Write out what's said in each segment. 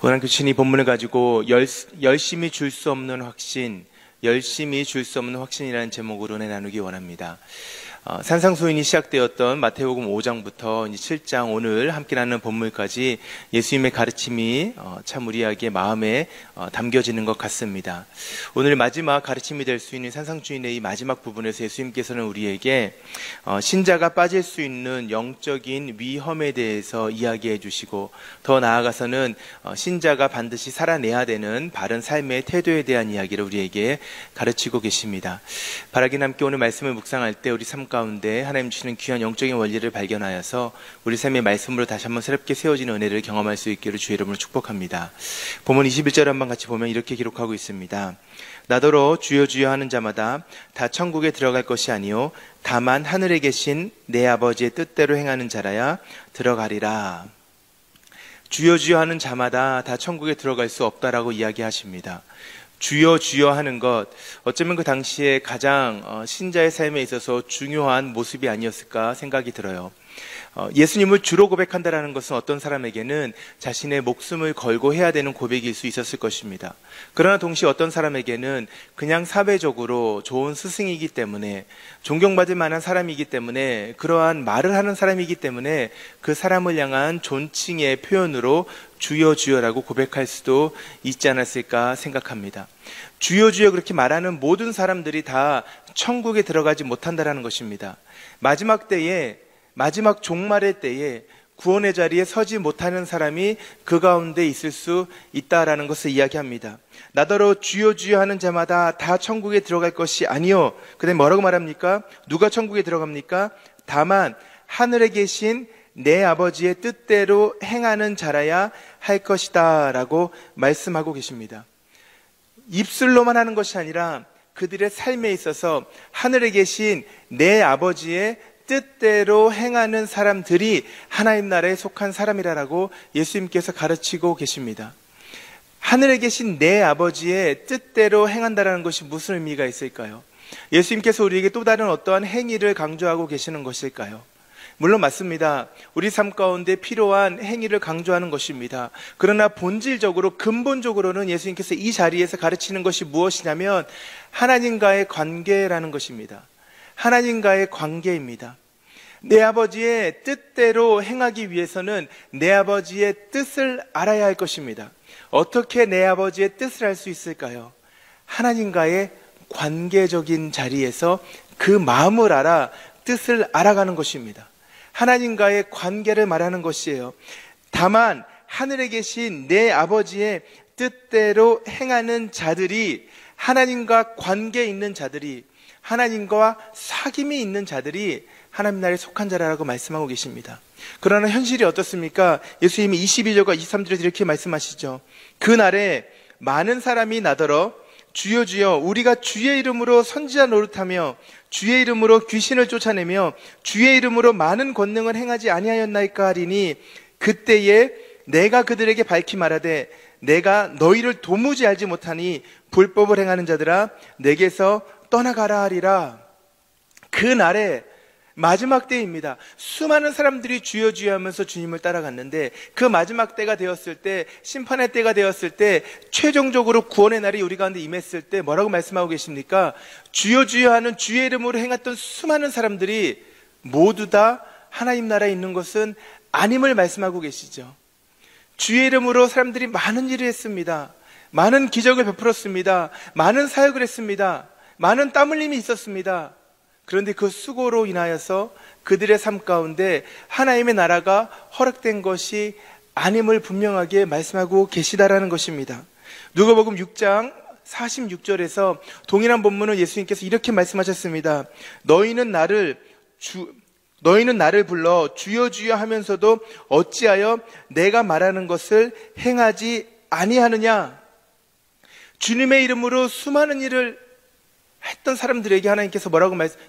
오늘 교친이 본문을 가지고 열심히 줄 수 없는 확신, 열심히 줄 수 없는 확신이라는 제목으로 나누기 원합니다. 산상수훈이 시작되었던 마태복음 5장부터 이제 7장 오늘 함께 나누는 본문까지 예수님의 가르침이 참 우리에게 마음에 담겨지는 것 같습니다. 오늘 마지막 가르침이 될 수 있는 산상주인의 이 마지막 부분에서 예수님께서는 우리에게 신자가 빠질 수 있는 영적인 위험에 대해서 이야기해 주시고, 더 나아가서는 신자가 반드시 살아내야 되는 바른 삶의 태도에 대한 이야기를 우리에게 가르치고 계십니다. 바라긴 함께 오늘 말씀을 묵상할 때 우리 삶 가운데 하나님 주시는 귀한 영적인 원리를 발견하여서 우리 삶의 말씀으로 다시 한번 새롭게 세워지는 은혜를 경험할 수 있기를 주의 이름으로 축복합니다. 본문 21절 한번 같이 보면 이렇게 기록하고 있습니다. 나더러 주여 주여 하는 자마다 다 천국에 들어갈 것이 아니요 다만 하늘에 계신 내 아버지의 뜻대로 행하는 자라야 들어가리라. 주여 주여 하는 자마다 다 천국에 들어갈 수 없다라고 이야기하십니다. 주여 주여 하는 것, 어쩌면 그 당시에 가장 신자의 삶에 있어서 중요한 모습이 아니었을까 생각이 들어요. 예수님을 주로 고백한다라는 것은 어떤 사람에게는 자신의 목숨을 걸고 해야 되는 고백일 수 있었을 것입니다. 그러나 동시에 어떤 사람에게는 그냥 사회적으로 좋은 스승이기 때문에, 존경받을 만한 사람이기 때문에, 그러한 말을 하는 사람이기 때문에 그 사람을 향한 존칭의 표현으로 주여 주여라고 고백할 수도 있지 않았을까 생각합니다. 주여 주여 그렇게 말하는 모든 사람들이 다 천국에 들어가지 못한다라는 것입니다. 마지막 종말의 때에 구원의 자리에 서지 못하는 사람이 그 가운데 있을 수 있다라는 것을 이야기합니다. 나더러 주여 주여 하는 자마다 다 천국에 들어갈 것이 아니요. 그 다음에 뭐라고 말합니까? 누가 천국에 들어갑니까? 다만 하늘에 계신 내 아버지의 뜻대로 행하는 자라야 할 것이다 라고 말씀하고 계십니다. 입술로만 하는 것이 아니라 그들의 삶에 있어서 하늘에 계신 내 아버지의 뜻대로 행하는 사람들이 하나님 나라에 속한 사람이라고 예수님께서 가르치고 계십니다. 하늘에 계신 내 아버지의 뜻대로 행한다는 것이 무슨 의미가 있을까요? 예수님께서 우리에게 또 다른 어떠한 행위를 강조하고 계시는 것일까요? 물론 맞습니다. 우리 삶 가운데 필요한 행위를 강조하는 것입니다. 그러나 본질적으로, 근본적으로는 예수님께서 이 자리에서 가르치는 것이 무엇이냐면 하나님과의 관계라는 것입니다. 하나님과의 관계입니다. 내 아버지의 뜻대로 행하기 위해서는 내 아버지의 뜻을 알아야 할 것입니다. 어떻게 내 아버지의 뜻을 알 수 있을까요? 하나님과의 관계적인 자리에서 그 마음을 알아 뜻을 알아가는 것입니다. 하나님과의 관계를 말하는 것이에요. 다만 하늘에 계신 내 아버지의 뜻대로 행하는 자들이, 하나님과 관계 있는 자들이, 하나님과 사귐이 있는 자들이 하나님 나라에 속한 자라고 말씀하고 계십니다. 그러나 현실이 어떻습니까? 예수님이 22절과 23절에서 이렇게 말씀하시죠. 그날에 많은 사람이 나더러 주여 주여 우리가 주의 이름으로 선지자 노릇하며 주의 이름으로 귀신을 쫓아내며 주의 이름으로 많은 권능을 행하지 아니하였나이까 하리니 그때에 내가 그들에게 밝히 말하되 내가 너희를 도무지 알지 못하니 불법을 행하는 자들아 내게서 떠나가라 하리라. 그날에 마지막 때입니다. 수많은 사람들이 주여 주여 하면서 주님을 따라갔는데 그 마지막 때가 되었을 때, 심판의 때가 되었을 때, 최종적으로 구원의 날이 우리 가운데 임했을 때 뭐라고 말씀하고 계십니까? 주여 주여 하는 주의 이름으로 행했던 수많은 사람들이 모두 다 하나님 나라에 있는 것은 아님을 말씀하고 계시죠. 주의 이름으로 사람들이 많은 일을 했습니다. 많은 기적을 베풀었습니다. 많은 사역을 했습니다. 많은 땀 흘림이 있었습니다. 그런데 그 수고로 인하여서 그들의 삶 가운데 하나님의 나라가 허락된 것이 아님을 분명하게 말씀하고 계시다라는 것입니다. 누가복음 6장 46절에서 동일한 본문을 예수님께서 이렇게 말씀하셨습니다. 너희는 나를 불러 주여 주여 하면서도 어찌하여 내가 말하는 것을 행하지 아니하느냐. 주님의 이름으로 수많은 일을 했던 사람들에게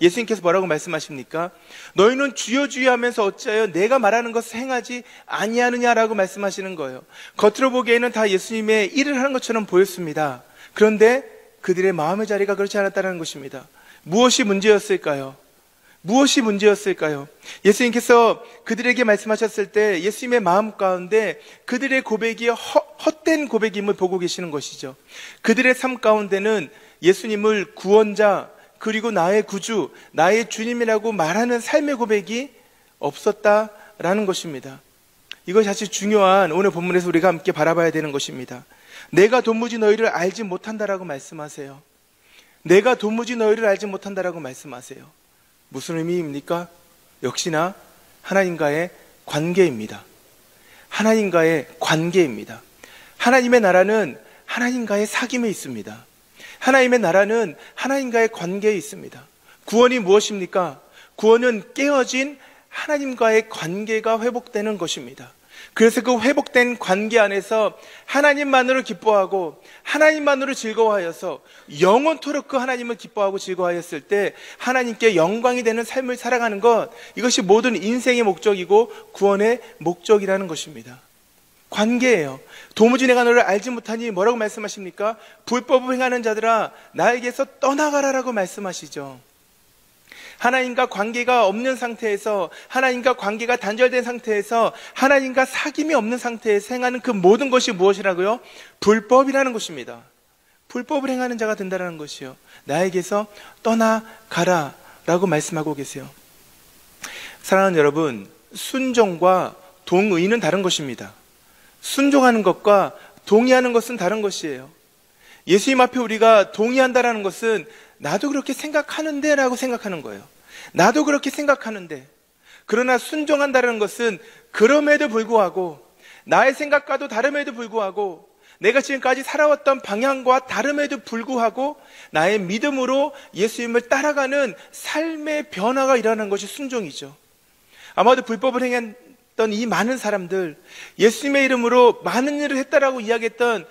예수님께서 뭐라고 말씀하십니까? 너희는 주여 주여 하면서 어찌하여 내가 말하는 것을 행하지 아니하느냐라고 말씀하시는 거예요. 겉으로 보기에는 다 예수님의 일을 하는 것처럼 보였습니다. 그런데 그들의 마음의 자리가 그렇지 않았다는 것입니다. 무엇이 문제였을까요? 무엇이 문제였을까요? 예수님께서 그들에게 말씀하셨을 때 예수님의 마음 가운데 그들의 고백이 헛된 고백임을 보고 계시는 것이죠. 그들의 삶 가운데는 예수님을 구원자, 그리고 나의 구주, 나의 주님이라고 말하는 삶의 고백이 없었다라는 것입니다. 이것이 아주 중요한 오늘 본문에서 우리가 함께 바라봐야 되는 것입니다. 내가 도무지 너희를 알지 못한다라고 말씀하세요. 내가 도무지 너희를 알지 못한다라고 말씀하세요. 무슨 의미입니까? 역시나 하나님과의 관계입니다. 하나님과의 관계입니다. 하나님의 나라는 하나님과의 사귐에 있습니다. 하나님의 나라는 하나님과의 관계에 있습니다. 구원이 무엇입니까? 구원은 깨어진 하나님과의 관계가 회복되는 것입니다. 그래서 그 회복된 관계 안에서 하나님만으로 기뻐하고 하나님만으로 즐거워하여서 영원토록 그 하나님을 기뻐하고 즐거워하였을 때 하나님께 영광이 되는 삶을 살아가는 것, 이것이 모든 인생의 목적이고 구원의 목적이라는 것입니다. 관계예요. 도무지 내가 너를 알지 못하니 뭐라고 말씀하십니까? 불법을 행하는 자들아 나에게서 떠나가라라고 말씀하시죠. 하나님과 관계가 없는 상태에서, 하나님과 관계가 단절된 상태에서, 하나님과 사귐이 없는 상태에서 행하는 그 모든 것이 무엇이라고요? 불법이라는 것입니다. 불법을 행하는 자가 된다는 것이요, 나에게서 떠나가라 라고 말씀하고 계세요. 사랑하는 여러분, 순종과 동의는 다른 것입니다. 순종하는 것과 동의하는 것은 다른 것이에요. 예수님 앞에 우리가 동의한다라는 것은 나도 그렇게 생각하는데 라고 생각하는 거예요. 나도 그렇게 생각하는데. 그러나 순종한다는 것은 그럼에도 불구하고, 나의 생각과도 다름에도 불구하고, 내가 지금까지 살아왔던 방향과 다름에도 불구하고 나의 믿음으로 예수님을 따라가는 삶의 변화가 일어나는 것이 순종이죠. 아마도 불법을 행했던 이 많은 사람들, 예수님의 이름으로 많은 일을 했다라고 이야기했던,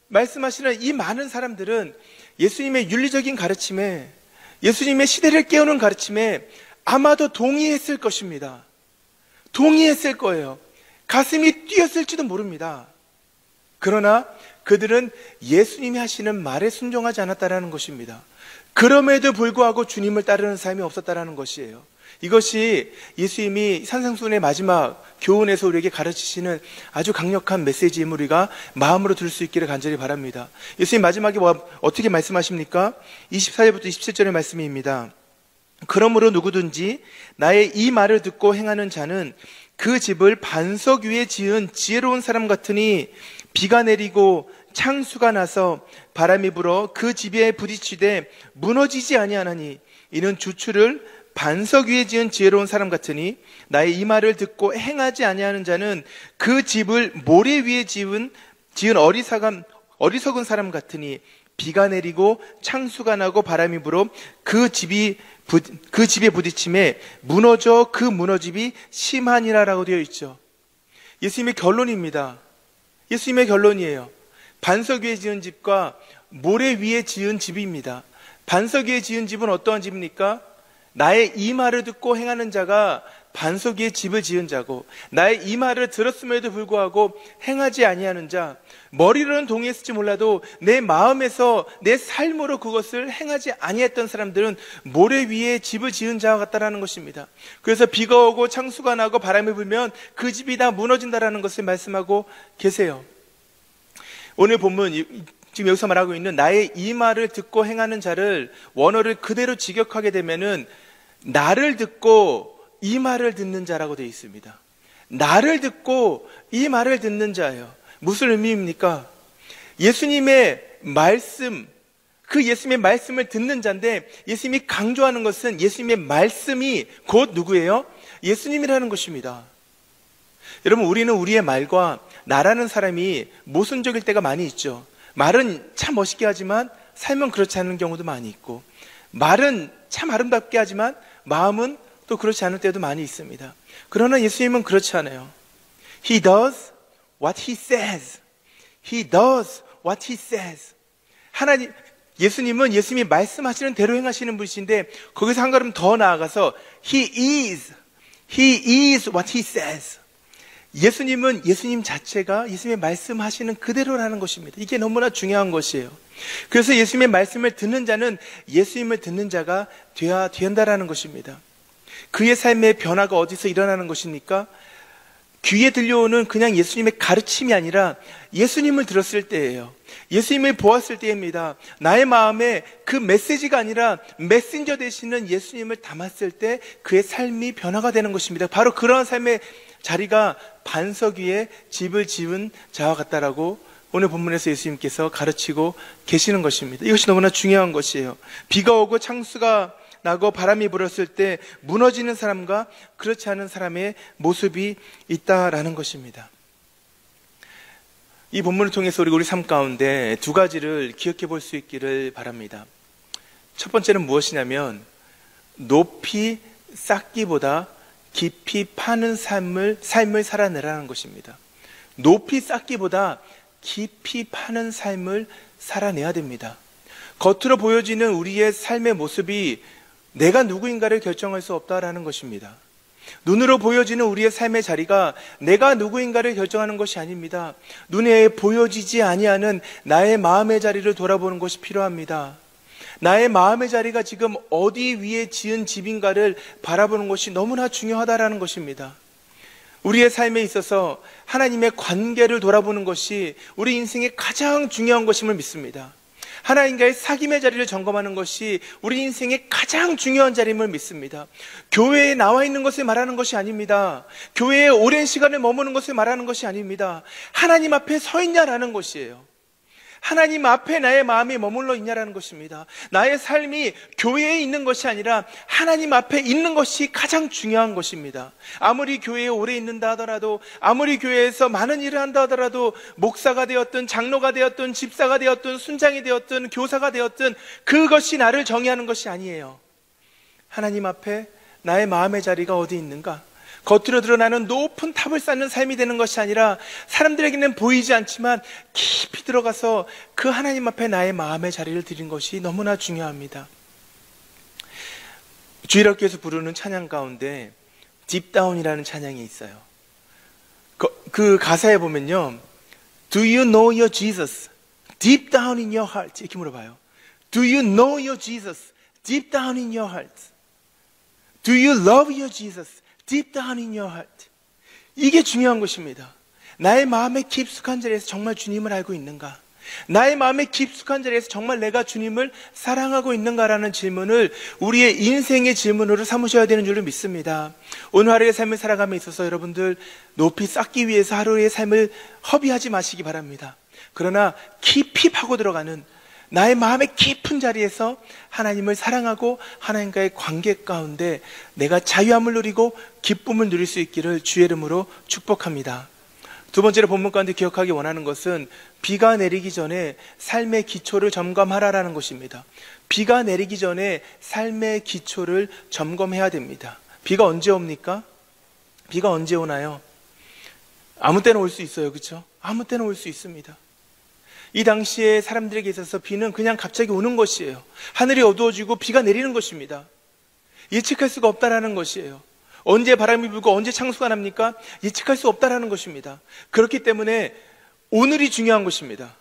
말씀하시는 이 많은 사람들은 예수님의 윤리적인 가르침에, 예수님의 시대를 깨우는 가르침에 아마도 동의했을 것입니다. 동의했을 거예요. 가슴이 뛰었을지도 모릅니다. 그러나 그들은 예수님이 하시는 말에 순종하지 않았다라는 것입니다. 그럼에도 불구하고 주님을 따르는 삶이 없었다라는 것이에요. 이것이 예수님이 산상수훈의 마지막 교훈에서 우리에게 가르치시는 아주 강력한 메시지임을 우리가 마음으로 들을 수 있기를 간절히 바랍니다. 예수님 마지막에 어떻게 말씀하십니까? 24절부터 27절의 말씀입니다. 그러므로 누구든지 나의 이 말을 듣고 행하는 자는 그 집을 반석 위에 지은 지혜로운 사람 같으니 비가 내리고 창수가 나서 바람이 불어 그 집에 부딪히되 무너지지 아니하나니 이는 주추를 반석 위에 지은 지혜로운 사람 같으니 나의 이 말을 듣고 행하지 아니하는 자는 그 집을 모래 위에 지은 어리석은 사람 같으니 비가 내리고 창수가 나고 바람이 불어 그 집에 부딪힘에 무너져 그 무너짐이 심하니라라고 되어 있죠. 예수님의 결론입니다. 예수님의 결론이에요. 반석 위에 지은 집과 모래 위에 지은 집입니다. 반석 위에 지은 집은 어떠한 집입니까? 나의 이 말을 듣고 행하는 자가 반석 위에 집을 지은 자고, 나의 이 말을 들었음에도 불구하고 행하지 아니하는 자, 머리로는 동의했을지 몰라도 내 마음에서 내 삶으로 그것을 행하지 아니했던 사람들은 모래 위에 집을 지은 자와 같다라는 것입니다. 그래서 비가 오고 창수가 나고 바람이 불면 그 집이 다 무너진다라는 것을 말씀하고 계세요. 오늘 본문 지금 여기서 말하고 있는 나의 이 말을 듣고 행하는 자를 원어를 그대로 직역하게 되면은 나를 듣고 이 말을 듣는 자라고 되어 있습니다. 나를 듣고 이 말을 듣는 자예요. 무슨 의미입니까? 예수님의 말씀, 그 예수님의 말씀을 듣는 자인데, 예수님이 강조하는 것은 예수님의 말씀이 곧 누구예요? 예수님이라는 것입니다. 여러분, 우리는 우리의 말과 나라는 사람이 모순적일 때가 많이 있죠. 말은 참 멋있게 하지만 삶은 그렇지 않은 경우도 많이 있고, 말은 참 아름답게 하지만 마음은 또 그렇지 않을 때도 많이 있습니다. 그러나 예수님은 그렇지 않아요. He does what he says. He does what he says. 예수님은 예수님이 말씀하시는 대로 행하시는 분이신데, 거기서 한 걸음 더 나아가서 He is what he says. 예수님은 예수님 자체가 예수님의 말씀하시는 그대로라는 것입니다. 이게 너무나 중요한 것이에요. 그래서 예수님의 말씀을 듣는 자는 예수님을 듣는 자가 되어야 된다라는 것입니다. 그의 삶의 변화가 어디서 일어나는 것입니까? 귀에 들려오는 그냥 예수님의 가르침이 아니라 예수님을 들었을 때예요. 예수님을 보았을 때입니다. 나의 마음에 그 메시지가 아니라 메신저 되시는 예수님을 담았을 때 그의 삶이 변화가 되는 것입니다. 바로 그러한 삶의 자리가 반석 위에 집을 지은 자와 같다라고 오늘 본문에서 예수님께서 가르치고 계시는 것입니다. 이것이 너무나 중요한 것이에요. 비가 오고 창수가 나고 바람이 불었을 때 무너지는 사람과 그렇지 않은 사람의 모습이 있다라는 것입니다. 이 본문을 통해서 우리 삶 가운데 두 가지를 기억해 볼 수 있기를 바랍니다. 첫 번째는 무엇이냐면 높이 쌓기보다 깊이 파는 삶을 살아내라는 것입니다. 높이 쌓기보다 깊이 파는 삶을 살아내야 됩니다. 겉으로 보여지는 우리의 삶의 모습이 내가 누구인가를 결정할 수 없다라는 것입니다. 눈으로 보여지는 우리의 삶의 자리가 내가 누구인가를 결정하는 것이 아닙니다. 눈에 보여지지 아니하는 나의 마음의 자리를 돌아보는 것이 필요합니다. 나의 마음의 자리가 지금 어디 위에 지은 집인가를 바라보는 것이 너무나 중요하다라는 것입니다. 우리의 삶에 있어서 하나님의 관계를 돌아보는 것이 우리 인생의 가장 중요한 것임을 믿습니다. 하나님과의 사귐의 자리를 점검하는 것이 우리 인생의 가장 중요한 자리임을 믿습니다. 교회에 나와 있는 것을 말하는 것이 아닙니다. 교회에 오랜 시간을 머무는 것을 말하는 것이 아닙니다. 하나님 앞에 서 있냐라는 것이에요. 하나님 앞에 나의 마음이 머물러 있냐라는 것입니다. 나의 삶이 교회에 있는 것이 아니라 하나님 앞에 있는 것이 가장 중요한 것입니다. 아무리 교회에 오래 있는다 하더라도, 아무리 교회에서 많은 일을 한다 하더라도, 목사가 되었든 장로가 되었든 집사가 되었든 순장이 되었든 교사가 되었든 그것이 나를 정의하는 것이 아니에요. 하나님 앞에 나의 마음의 자리가 어디 있는가? 겉으로 드러나는 높은 탑을 쌓는 삶이 되는 것이 아니라 사람들에게는 보이지 않지만 깊이 들어가서 그 하나님 앞에 나의 마음의 자리를 드린 것이 너무나 중요합니다. 주일학교에서 부르는 찬양 가운데 딥다운이라는 찬양이 있어요. 그 가사에 보면요, Do you know your Jesus? Deep down in your heart. 이렇게 물어봐요. Do you know your Jesus? Deep down in your heart. Do you love your Jesus? Deep down in your heart. 이게 중요한 것입니다. 나의 마음의 깊숙한 자리에서 정말 주님을 알고 있는가? 나의 마음의 깊숙한 자리에서 정말 내가 주님을 사랑하고 있는가라는 질문을 우리의 인생의 질문으로 삼으셔야 되는 줄로 믿습니다. 오늘 하루의 삶을 살아감에 있어서 여러분들 높이 쌓기 위해서 하루의 삶을 허비하지 마시기 바랍니다. 그러나 깊이 파고 들어가는 나의 마음의 깊은 자리에서 하나님을 사랑하고 하나님과의 관계 가운데 내가 자유함을 누리고 기쁨을 누릴 수 있기를 주의 이름으로 축복합니다. 두 번째로 본문 가운데 기억하기 원하는 것은 비가 내리기 전에 삶의 기초를 점검하라라는 것입니다. 비가 내리기 전에 삶의 기초를 점검해야 됩니다. 비가 언제 옵니까? 비가 언제 오나요? 아무 때나 올 수 있어요. 그렇죠? 아무 때나 올 수 있습니다. 이 당시에 사람들에게 있어서 비는 그냥 갑자기 오는 것이에요. 하늘이 어두워지고 비가 내리는 것입니다. 예측할 수가 없다라는 것이에요. 언제 바람이 불고 언제 창수가 납니까? 예측할 수 없다라는 것입니다. 그렇기 때문에 오늘이 중요한 것입니다.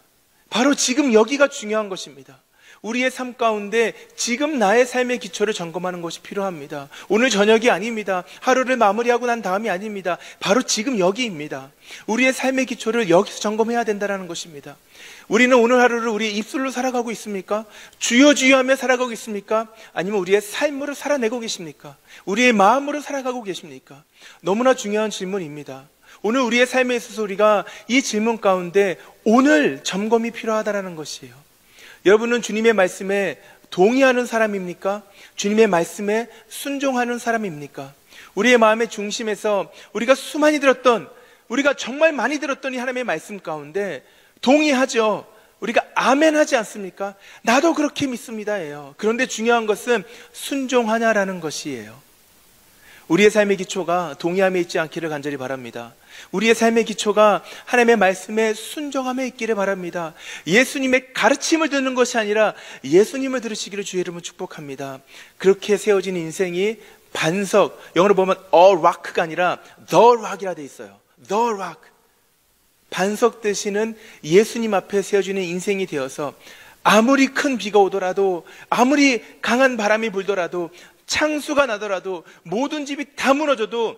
바로 지금 여기가 중요한 것입니다. 우리의 삶 가운데 지금 나의 삶의 기초를 점검하는 것이 필요합니다. 오늘 저녁이 아닙니다. 하루를 마무리하고 난 다음이 아닙니다. 바로 지금 여기입니다. 우리의 삶의 기초를 여기서 점검해야 된다는 것입니다. 우리는 오늘 하루를 우리의 입술로 살아가고 있습니까? 주여 주여 하며 살아가고 있습니까? 아니면 우리의 삶으로 살아내고 계십니까? 우리의 마음으로 살아가고 계십니까? 너무나 중요한 질문입니다. 오늘 우리의 삶에 있어서 우리가 이 질문 가운데 오늘 점검이 필요하다는 것이에요. 여러분은 주님의 말씀에 동의하는 사람입니까? 주님의 말씀에 순종하는 사람입니까? 우리의 마음의 중심에서 우리가 수많이 들었던, 우리가 정말 많이 들었던 이 하나님의 말씀 가운데 동의하죠. 우리가 아멘 하지 않습니까? 나도 그렇게 믿습니다예요. 그런데 중요한 것은 순종하냐라는 것이에요. 우리의 삶의 기초가 동의함에 있지 않기를 간절히 바랍니다. 우리의 삶의 기초가 하나님의 말씀에 순종함에 있기를 바랍니다. 예수님의 가르침을 듣는 것이 아니라 예수님을 들으시기를 주의 이름으로 축복합니다. 그렇게 세워진 인생이 반석, 영어로 보면 a rock가 아니라 the rock이라 돼 있어요. the rock. 반석 되시는 예수님 앞에 세워지는 인생이 되어서 아무리 큰 비가 오더라도, 아무리 강한 바람이 불더라도 창수가 나더라도 모든 집이 다 무너져도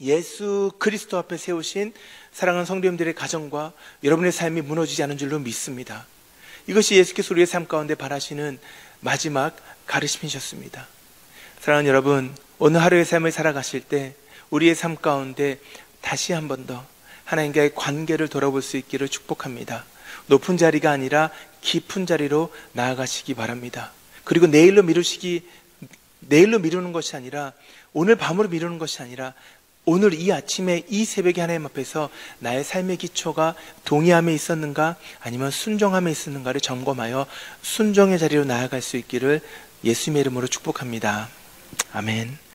예수 그리스도 앞에 세우신 사랑하는 성도님들의 가정과 여러분의 삶이 무너지지 않은 줄로 믿습니다. 이것이 예수께서 우리의 삶 가운데 바라시는 마지막 가르침이셨습니다. 사랑하는 여러분, 오늘 하루의 삶을 살아가실 때 우리의 삶 가운데 다시 한 번 더 하나님과의 관계를 돌아볼 수 있기를 축복합니다. 높은 자리가 아니라 깊은 자리로 나아가시기 바랍니다. 그리고 내일로 미루는 것이 아니라, 오늘 밤으로 미루는 것이 아니라 오늘 이 아침에 이 새벽에 하나님 앞에서 나의 삶의 기초가 동의함에 있었는가 아니면 순종함에 있었는가를 점검하여 순종의 자리로 나아갈 수 있기를 예수님의 이름으로 축복합니다. 아멘.